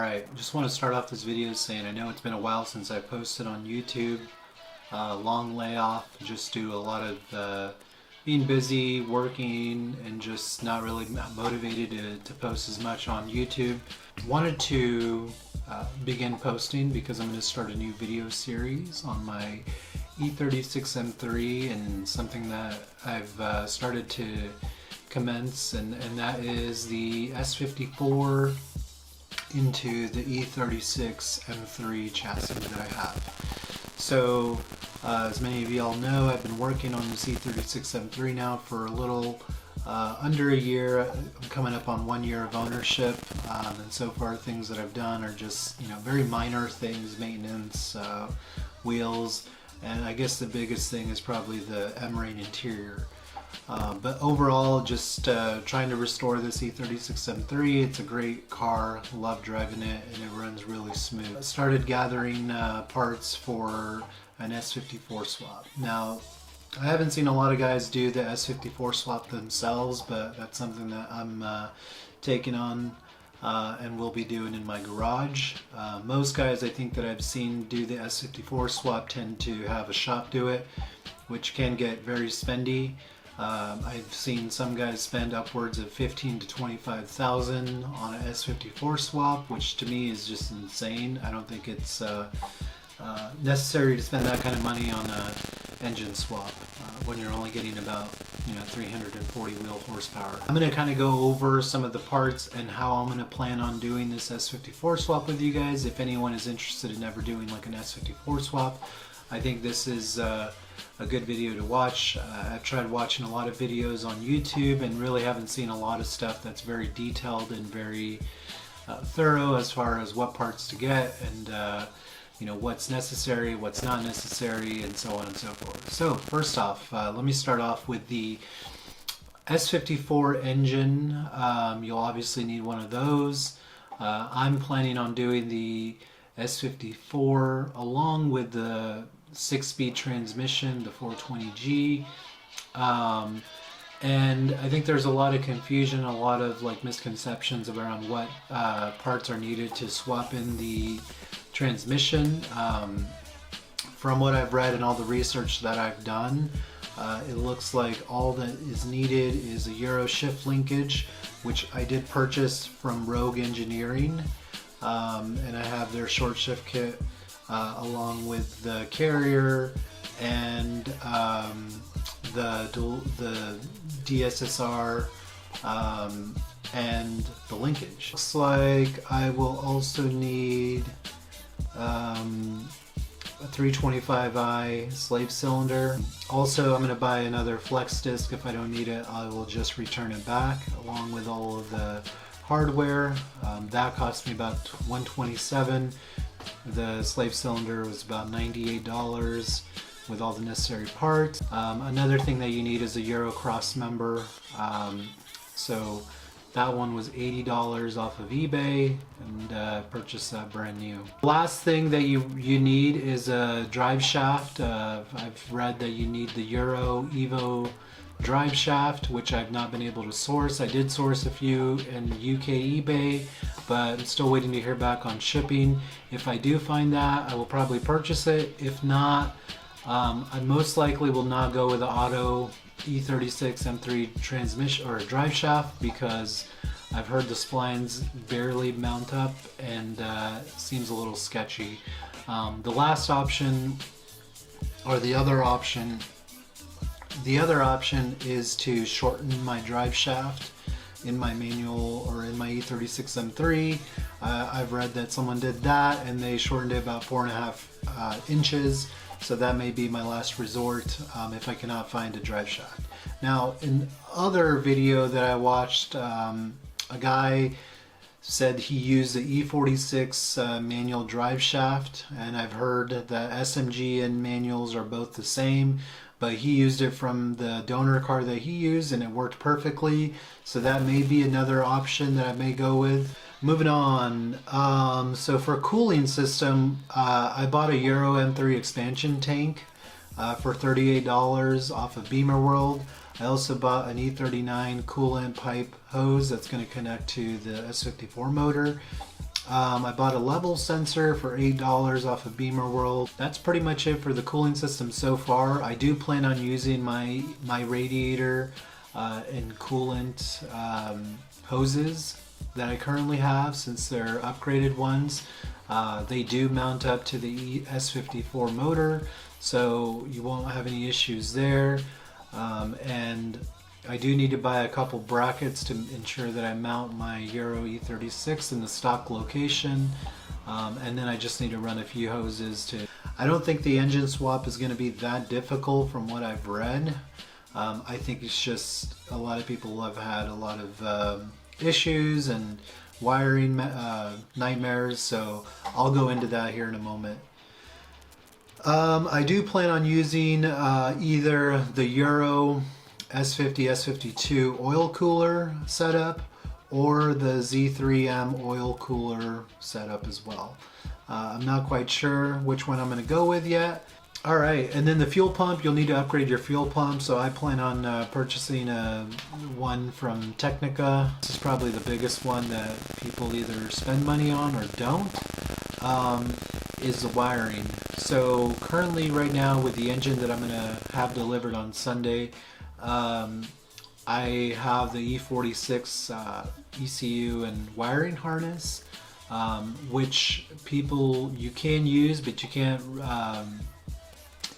Alright, just want to start off this video saying I know it's been a while since I posted on YouTube. Long layoff, just due to a lot of being busy, working, and just not really motivated to post as much on YouTube. Wanted to begin posting because I'm going to start a new video series on my E36 M3 and something that I've started to commence, and that is the S54 into the E36 M3 chassis that I have. So as many of you all know, I've been working on this E36 M3 now for a little under a year. I'm coming up on 1 year of ownership, and so far things that I've done are just very minor things, maintenance, wheels, and I guess the biggest thing is probably the M-Ring interior. But overall, just trying to restore this E36 M3. It's a great car, love driving it, and it runs really smooth. I started gathering parts for an S54 swap. Now, I haven't seen a lot of guys do the S54 swap themselves, but that's something that I'm taking on and will be doing in my garage. Most guys I think that I've seen do the S54 swap tend to have a shop do it, which can get very spendy. I've seen some guys spend upwards of $15,000 to $25,000 on an S54 swap, which to me is just insane. I don't think it's necessary to spend that kind of money on an engine swap when you're only getting about 340 wheel horsepower. I'm going to kind of go over some of the parts and how I'm going to plan on doing this S54 swap with you guys. If anyone is interested in ever doing like an S54 swap, I think this is a good video to watch. I've tried watching a lot of videos on YouTube and really haven't seen a lot of stuff that's very detailed and very thorough as far as what parts to get and what's necessary, what's not necessary, and so on and so forth. So first off, let me start off with the S54 engine. You'll obviously need one of those. I'm planning on doing the S54 along with the 6-speed transmission, the 420G, and I think there's a lot of confusion, a lot of misconceptions around what parts are needed to swap in the transmission. From what I've read and all the research that I've done, it looks like all that is needed is a Euro shift linkage, which I did purchase from Rogue Engineering, and I have their short shift kit along with the carrier and the DSSR and the linkage. Looks like I will also need a 325i slave cylinder. Also, I'm going to buy another flex disc. If I don't need it, I will just return it back along with all of the hardware. That cost me about $127. The slave cylinder was about $98 with all the necessary parts. Another thing that you need is a Euro cross member. So that one was $80 off of eBay, and purchased that brand new. Last thing that you need is a drive shaft. I've read that you need the Euro Evo drive shaft, which I've not been able to source. I did source a few in UK eBay, but I'm still waiting to hear back on shipping. If I do find that, I will probably purchase it. If not, I most likely will not go with the auto E36 M3 transmission or drive shaft, because I've heard the splines barely mount up and it seems a little sketchy. The last option, or the other option is to shorten my drive shaft in my manual or in my E36 M3. I've read that someone did that and they shortened it about 4.5 inches. So that may be my last resort if I cannot find a drive shaft. Now, in other video that I watched, a guy said he used the E46 manual drive shaft, and I've heard that SMG and manuals are both the same, but he used it from the donor car that he used and it worked perfectly. So that may be another option that I may go with. Moving on, so for a cooling system, I bought a Euro M3 expansion tank for $38 off of Beamer World. I also bought an E39 coolant pipe hose that's going to connect to the S54 motor. I bought a level sensor for $8 off of Beamer World. That's pretty much it for the cooling system so far. I do plan on using my radiator and coolant hoses that I currently have, since they're upgraded ones. They do mount up to the S54 motor, so you won't have any issues there. And I do need to buy a couple brackets to ensure that I mount my Euro E36 in the stock location. And then I just need to run a few hoses to... I don't think the engine swap is going to be that difficult from what I've read. I think it's just a lot of people have had a lot of issues and wiring nightmares, so I'll go into that here in a moment. I do plan on using either the Euro S50, S52 oil cooler setup or the Z3M oil cooler setup as well. I'm not quite sure which one I'm going to go with yet. Alright, and then the fuel pump, you'll need to upgrade your fuel pump, so I plan on purchasing one from Technica. This is probably the biggest one that people either spend money on or don't, is the wiring. So currently right now with the engine that I'm going to have delivered on Sunday, I have the E36 ECU and wiring harness, which you can use, but you can't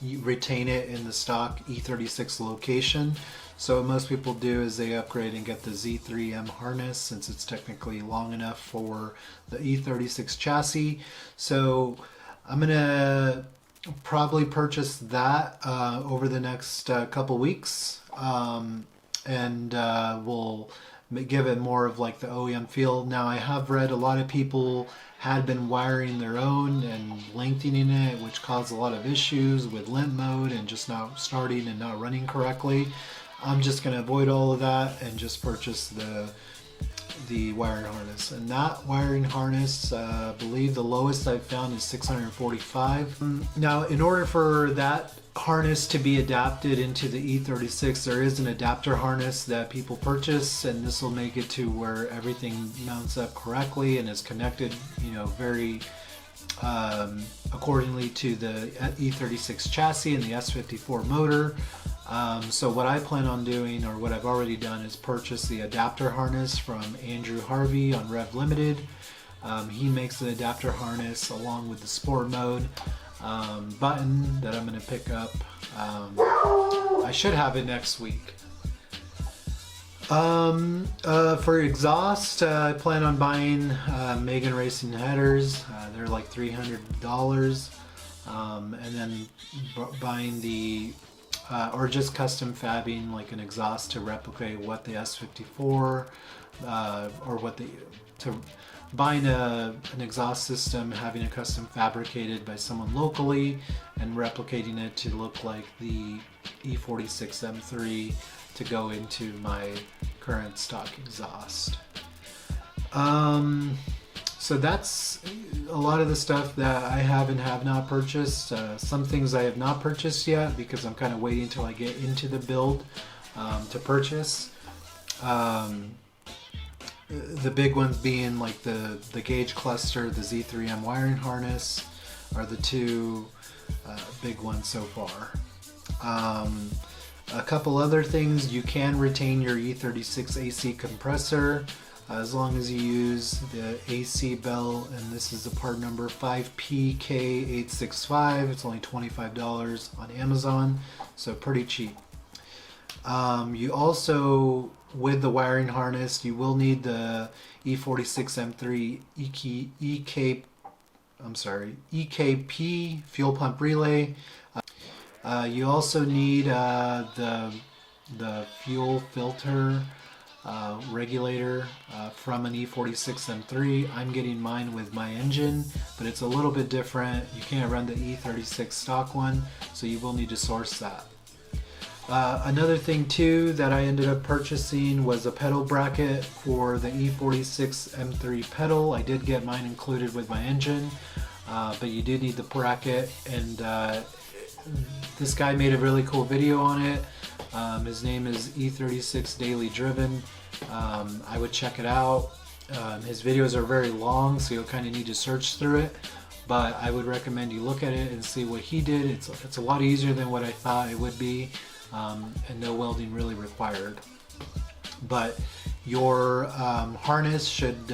you retain it in the stock E36 location. So what most people do is they upgrade and get the Z3M harness, since it's technically long enough for the E36 chassis. So I'm gonna probably purchase that over the next couple weeks, and we'll give it more of like the OEM feel. Now, I have read a lot of people had been wiring their own and lengthening it, which caused a lot of issues with limp mode and just not starting and not running correctly. I'm just going to avoid all of that and just purchase the wiring harness. And that wiring harness, I believe the lowest I've found is $645. Now, in order for that harness to be adapted into the E36, there is an adapter harness that people purchase, and this will make it to where everything mounts up correctly and is connected, very accordingly to the E36 chassis and the S54 motor. So what I plan on doing, or what I've already done, is purchase the adapter harness from Andrew Harvey on Rev Limited. He makes an adapter harness along with the sport mode button that I'm going to pick up. I should have it next week. For exhaust, I plan on buying Megan Racing headers. They're like $300, and then buying the or just custom fabbing like an exhaust to replicate what the S54 or what buying an exhaust system, having it custom fabricated by someone locally and replicating it to look like the E36 M3 to go into my current stock exhaust. So that's a lot of the stuff that I have and have not purchased. Some things I have not purchased yet because I'm kind of waiting until I get into the build to purchase. The big ones being like the gauge cluster, the Z3M wiring harness are the two big ones so far. A couple other things: you can retain your E36 AC compressor as long as you use the AC bell, and this is the part number 5PK865. It's only $25 on Amazon, so pretty cheap. You also, with the wiring harness, you will need the E46 M3 EKP fuel pump relay. You also need the fuel filter regulator from an E46 M3. I'm getting mine with my engine, but it's a little bit different. You can't run the E36 stock one, so you will need to source that. Another thing too that I ended up purchasing was a pedal bracket for the E46 M3 pedal. I did get mine included with my engine, but you do need the bracket, and this guy made a really cool video on it. His name is E36 Daily Driven. I would check it out. His videos are very long, so you'll kind of need to search through it, but I would recommend you look at it and see what he did. It's a lot easier than what I thought it would be, and no welding really required. But your harness should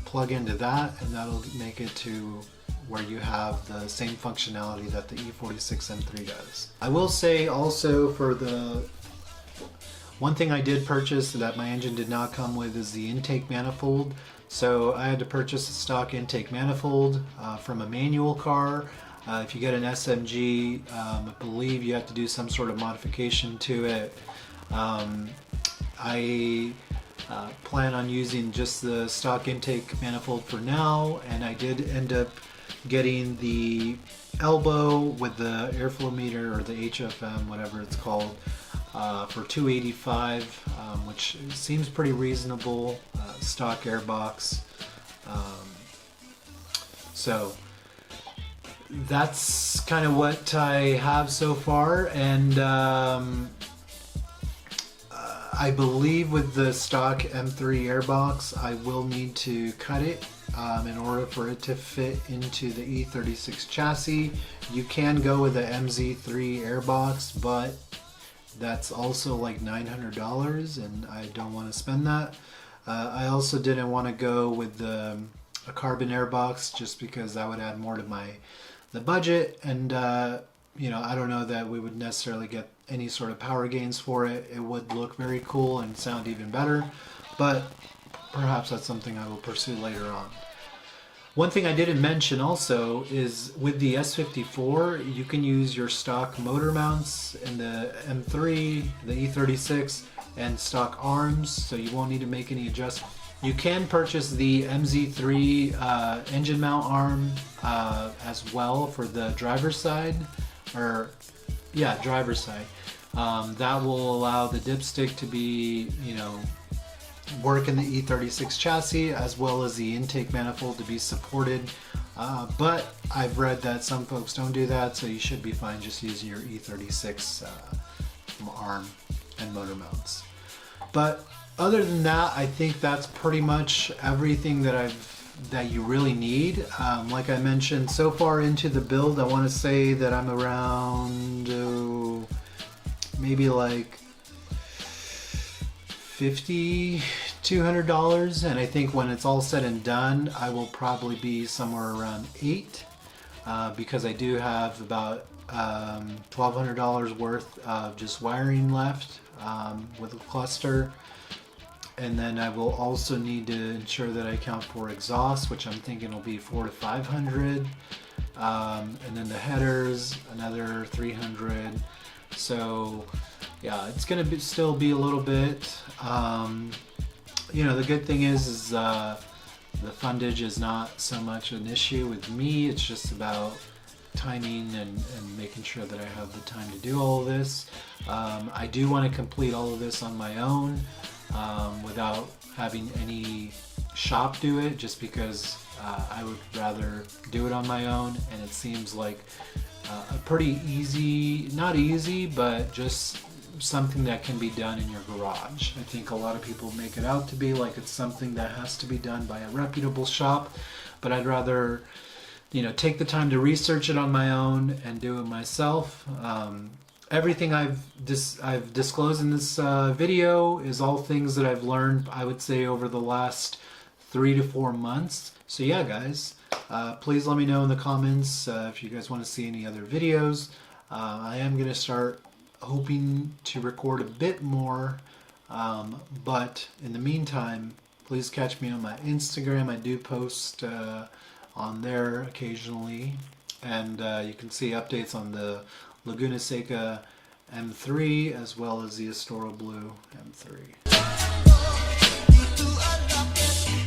plug into that, and that'll make it to where you have the same functionality that the E36 M3 does. I will say also, for the one thing I did purchase that my engine did not come with is the intake manifold. So I had to purchase a stock intake manifold from a manual car. If you get an SMG, I believe you have to do some sort of modification to it. I plan on using just the stock intake manifold for now, and I did end up getting the elbow with the airflow meter, or the HFM, whatever it's called, for $285, which seems pretty reasonable. Stock airbox. So that's kind of what I have so far, and I believe with the stock M3 airbox I will need to cut it in order for it to fit into the E36 chassis. You can go with the MZ3 airbox, but that's also like $900, and I don't want to spend that. I also didn't want to go with a carbon airbox, just because that would add more to the budget, and you know, I don't know that we would necessarily get any sort of power gains for it. It would look very cool and sound even better, but perhaps that's something I will pursue later on. One thing I didn't mention also is with the S54, you can use your stock motor mounts in the M3, the E36, and stock arms, so you won't need to make any adjustments. You can purchase the MZ3 engine mount arm as well for the driver's side, or yeah, driver's side. That will allow the dipstick to be, you know, work in the E36 chassis, as well as the intake manifold to be supported. But I've read that some folks don't do that, so you should be fine just using your E36 arm and motor mounts. But other than that, I think that's pretty much everything that you really need. Like I mentioned, so far into the build, I want to say that I'm around maybe like $200, and I think when it's all said and done, I will probably be somewhere around $800, because I do have about $1,200 worth of just wiring left with a cluster. And then I will also need to ensure that I account for exhaust, which I'm thinking will be $400 to $500, and then the headers, another $300. So yeah, it's gonna still be a little bit. You know, the good thing is the fundage is not so much an issue with me. It's just about timing and making sure that I have the time to do all of this. I do want to complete all of this on my own, without having any shop do it, just because I would rather do it on my own, and it seems like a pretty easy, not easy, but just something that can be done in your garage. I think a lot of people make it out to be like it's something that has to be done by a reputable shop, but I'd rather, you know, take the time to research it on my own and do it myself. Everything I've disclosed in this video is all things that I've learned, I would say, over the last 3 to 4 months. So yeah, guys, please let me know in the comments if you guys want to see any other videos. I am going to start hoping to record a bit more, but in the meantime, please catch me on my Instagram. I do post on there occasionally, and you can see updates on the Laguna Seca M3 as well as the Astoro Blue M3.